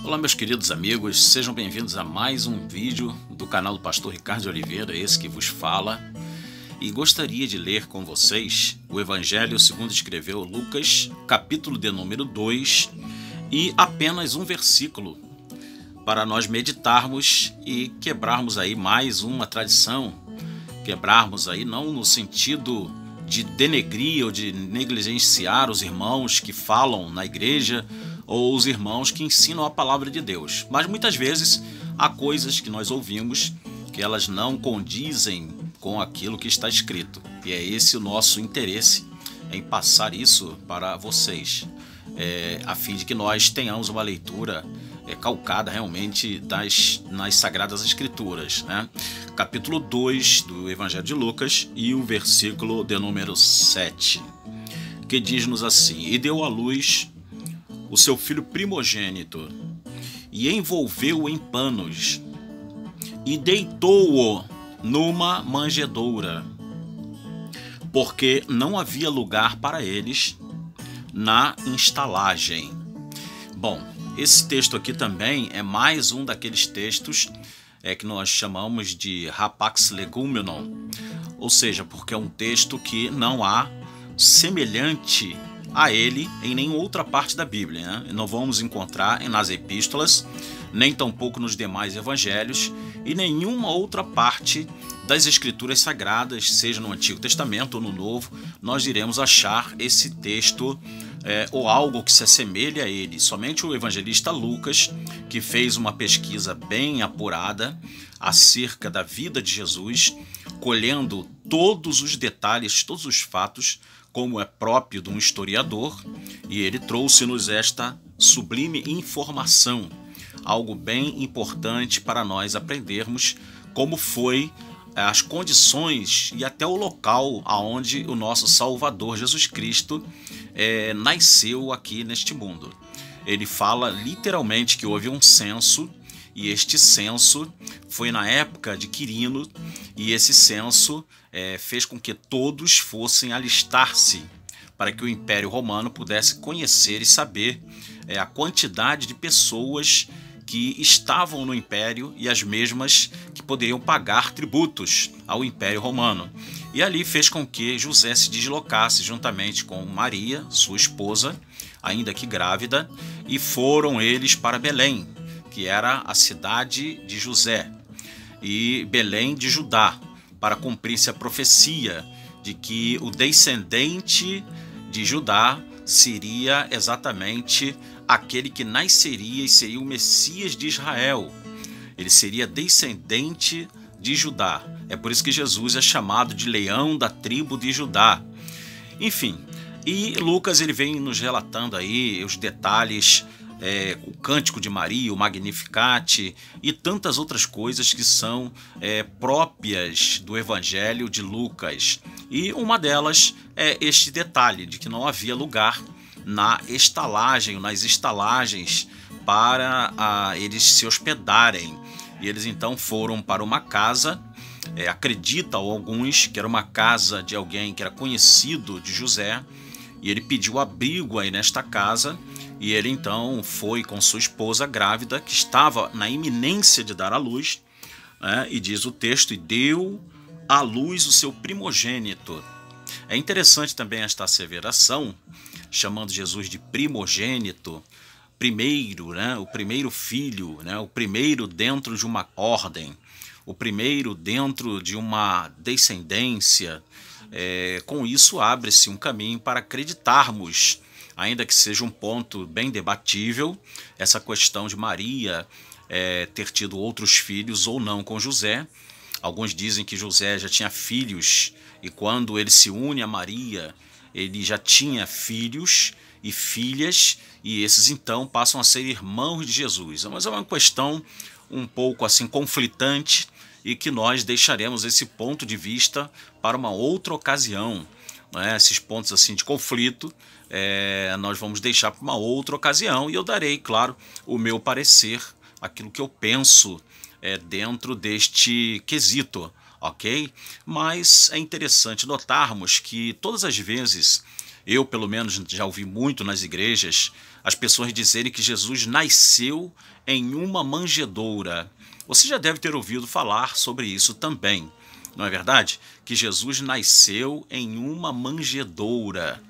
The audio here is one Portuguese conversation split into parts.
Olá, meus queridos amigos, sejam bem-vindos a mais um vídeo do canal do Pastor Ricardo de Oliveira, esse que vos fala. E gostaria de ler com vocês o Evangelho segundo escreveu Lucas, capítulo de número 2, e apenas um versículo, para nós meditarmos e quebrarmos aí mais uma tradição, quebrarmos aí não no sentido de denegrir ou de negligenciar os irmãos que falam na igreja ou os irmãos que ensinam a palavra de Deus. Mas muitas vezes há coisas que nós ouvimos que elas não condizem com aquilo que está escrito. E é esse o nosso interesse em passar isso para vocês, a fim de que nós tenhamos uma leitura calcada realmente nas Sagradas Escrituras, né? Capítulo 2 do Evangelho de Lucas e o versículo de número 7, que diz-nos assim: E deu à luz o seu filho primogênito, e envolveu-o em panos, e deitou-o numa manjedoura, porque não havia lugar para eles na estalagem. Bom, esse texto aqui também é mais um daqueles textos que nós chamamos de rapax legumenon, ou seja, porque é um texto que não há semelhante a ele em nenhuma outra parte da Bíblia, né? Não vamos encontrar nas epístolas, nem tampouco nos demais evangelhos e nenhuma outra parte das Escrituras Sagradas, seja no Antigo Testamento ou no Novo, nós iremos achar esse texto ou algo que se assemelhe a ele. Somente o evangelista Lucas, que fez uma pesquisa bem apurada acerca da vida de Jesus, colhendo todos os detalhes, todos os fatos, como é próprio de um historiador, e ele trouxe-nos esta sublime informação, algo bem importante para nós aprendermos como foi as condições e até o local aonde o nosso Salvador Jesus Cristo nasceu aqui neste mundo. Ele fala literalmente que houve um censo, e este censo foi na época de Quirino, e esse censo fez com que todos fossem alistar-se para que o Império Romano pudesse conhecer e saber a quantidade de pessoas que estavam no Império e as mesmas que poderiam pagar tributos ao Império Romano. E ali fez com que José se deslocasse juntamente com Maria, sua esposa, ainda que grávida, e foram eles para Belém, que era a cidade de José, e Belém de Judá, para cumprir-se a profecia de que o descendente de Judá seria exatamente aquele que nasceria e seria o Messias de Israel. Ele seria descendente de Judá. É por isso que Jesus é chamado de leão da tribo de Judá. Enfim, e Lucas ele vem nos relatando aí os detalhes, o Cântico de Maria, o Magnificat e tantas outras coisas que são próprias do Evangelho de Lucas. E uma delas é este detalhe de que não havia lugar na estalagem, nas estalagens para eles se hospedarem. E eles então foram para uma casa, acreditam alguns que era uma casa de alguém que era conhecido de José, e ele pediu abrigo aí nesta casa. E ele então foi com sua esposa grávida, que estava na iminência de dar à luz, e diz o texto, e deu à luz o seu primogênito. É interessante também esta asseveração, chamando Jesus de primogênito, primeiro, o primeiro filho, o primeiro dentro de uma ordem, o primeiro dentro de uma descendência. Com isso abre-se um caminho para acreditarmos, ainda que seja um ponto bem debatível, essa questão de Maria ter tido outros filhos ou não com José. Alguns dizem que José já tinha filhos e quando ele se une a Maria, ele já tinha filhos e filhas, e esses então passam a ser irmãos de Jesus. Mas é uma questão um pouco assim conflitante e que nós deixaremos esse ponto de vista para uma outra ocasião. Esses pontos assim de conflito nós vamos deixar para uma outra ocasião, e eu darei, claro, o meu parecer, aquilo que eu penso dentro deste quesito, ok? Mas é interessante notarmos que todas as vezes, eu pelo menos já ouvi muito nas igrejas, as pessoas dizerem que Jesus nasceu em uma manjedoura. Você já deve ter ouvido falar sobre isso também, não é verdade? Que Jesus nasceu em uma manjedoura.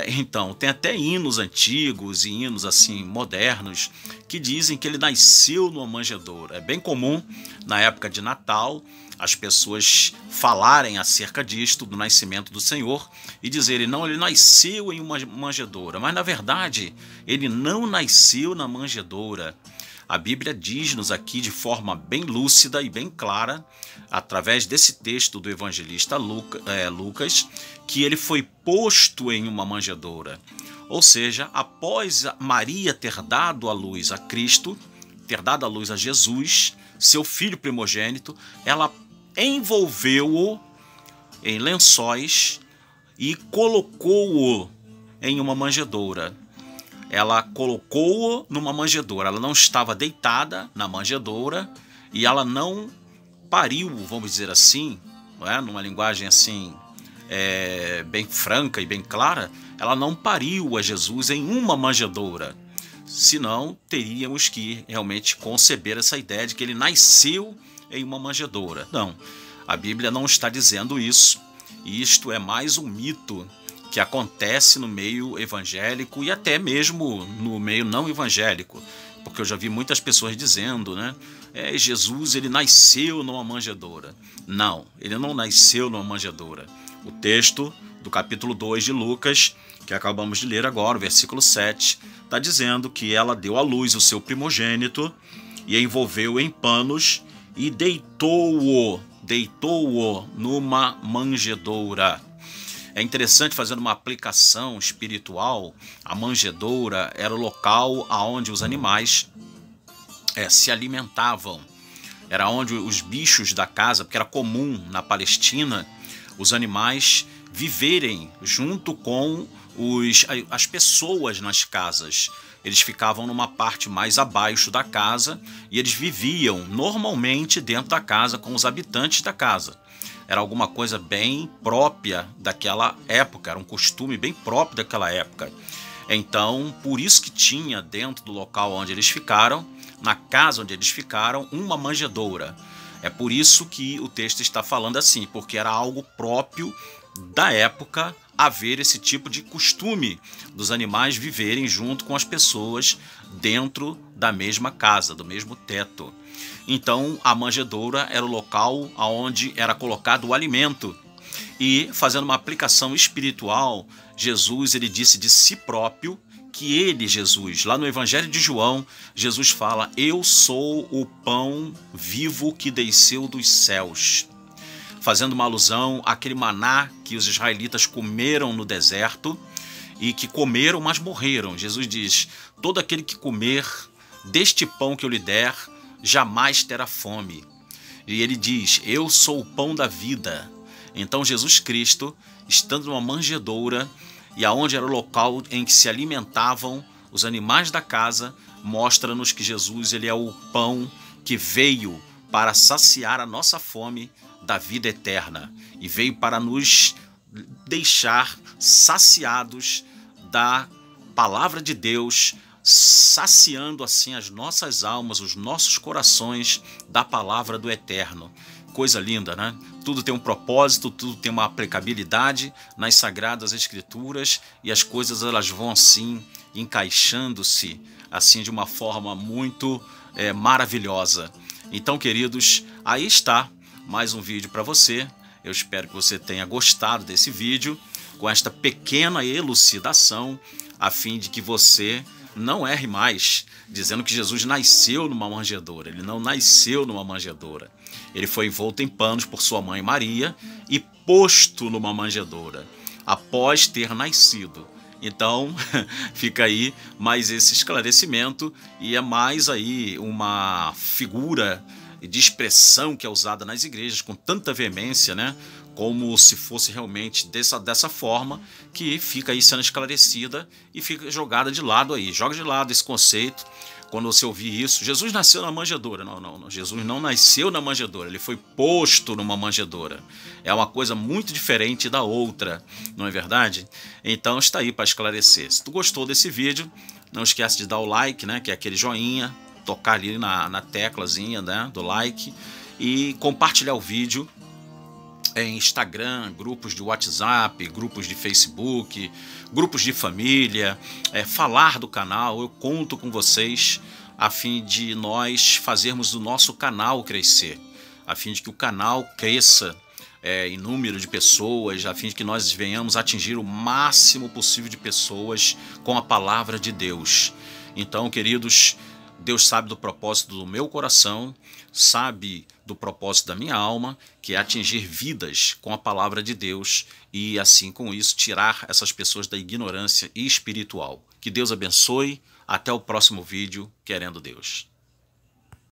Então, tem até hinos antigos e hinos assim modernos que dizem que ele nasceu numa manjedoura. É bem comum na época de Natal as pessoas falarem acerca disto, do nascimento do Senhor, e dizerem, não, ele nasceu em uma manjedoura. Mas na verdade, ele não nasceu na manjedoura. A Bíblia diz-nos aqui de forma bem lúcida e bem clara, através desse texto do evangelista Lucas, que ele foi posto em uma manjedoura. Ou seja, após Maria ter dado à luz a Cristo, ter dado à luz a Jesus, seu filho primogênito, ela envolveu-o em lençóis e colocou-o em uma manjedoura. Ela colocou-o numa manjedoura. Ela não estava deitada na manjedoura e ela não pariu, vamos dizer assim, não é? Numa linguagem assim bem franca e bem clara, ela não pariu a Jesus em uma manjedoura. Senão teríamos que realmente conceber essa ideia de que ele nasceu em uma manjedoura. Não, a Bíblia não está dizendo isso. Isto é mais um mito que acontece no meio evangélico e até mesmo no meio não evangélico, porque eu já vi muitas pessoas dizendo, né? Jesus, ele nasceu numa manjedoura. Não, ele não nasceu numa manjedoura. O texto do capítulo 2 de Lucas, que acabamos de ler agora, o versículo 7, está dizendo que ela deu à luz o seu primogênito e envolveu em panos e deitou-o numa manjedoura. É interessante, fazendo uma aplicação espiritual, a manjedoura era o local onde os animais se alimentavam. Era onde os bichos da casa, porque era comum na Palestina os animais viverem junto com as pessoas nas casas. Eles ficavam numa parte mais abaixo da casa e eles viviam normalmente dentro da casa com os habitantes da casa. Era alguma coisa bem própria daquela época, era um costume bem próprio daquela época. Então, por isso que tinha dentro do local onde eles ficaram, na casa onde eles ficaram, uma manjedoura. É por isso que o texto está falando assim, porque era algo próprio da época haver esse tipo de costume dos animais viverem junto com as pessoas dentro da mesma casa, do mesmo teto. Então a manjedoura era o local onde era colocado o alimento. E fazendo uma aplicação espiritual, Jesus ele disse de si próprio que ele, Jesus, lá no Evangelho de João, Jesus fala, eu sou o pão vivo que desceu dos céus. Fazendo uma alusão àquele maná que os israelitas comeram no deserto e que comeram, mas morreram. Jesus diz, todo aquele que comer deste pão que eu lhe der, jamais terá fome. E ele diz, eu sou o pão da vida. Então Jesus Cristo, estando numa manjedoura, e aonde era o local em que se alimentavam os animais da casa, mostra-nos que Jesus ele é o pão que veio para saciar a nossa fome da vida eterna e veio para nos deixar saciados da palavra de Deus, saciando assim as nossas almas, os nossos corações da palavra do eterno. Coisa linda, né? Tudo tem um propósito, tudo tem uma aplicabilidade nas Sagradas Escrituras e as coisas elas vão assim encaixando-se assim de uma forma muito maravilhosa. Então, queridos, aí está mais um vídeo para você. Eu espero que você tenha gostado desse vídeo com esta pequena elucidação a fim de que você não erre mais dizendo que Jesus nasceu numa manjedoura. Ele não nasceu numa manjedoura. Ele foi envolto em panos por sua mãe Maria e posto numa manjedoura após ter nascido. Então, fica aí mais esse esclarecimento e é mais aí uma figura de expressão que é usada nas igrejas com tanta veemência, né? como se fosse realmente dessa forma, que fica aí sendo esclarecida e fica jogada de lado aí. Joga de lado esse conceito. Quando você ouvir isso, Jesus nasceu na manjedoura. Não. Jesus não nasceu na manjedoura, ele foi posto numa manjedoura. É uma coisa muito diferente da outra, não é verdade? Então está aí para esclarecer. Se tu gostou desse vídeo, não esquece de dar o like, né, que é aquele joinha, tocar ali na teclazinha, né, do like e compartilhar o vídeo em Instagram, grupos de WhatsApp, grupos de Facebook, grupos de família, falar do canal. Eu conto com vocês a fim de nós fazermos o nosso canal crescer, a fim de que o canal cresça em número de pessoas, a fim de que nós venhamos atingir o máximo possível de pessoas com a palavra de Deus. Então, queridos, Deus sabe do propósito do meu coração, sabe do propósito da minha alma, que é atingir vidas com a palavra de Deus e, assim, com isso, tirar essas pessoas da ignorância espiritual. Que Deus abençoe. Até o próximo vídeo, querendo Deus.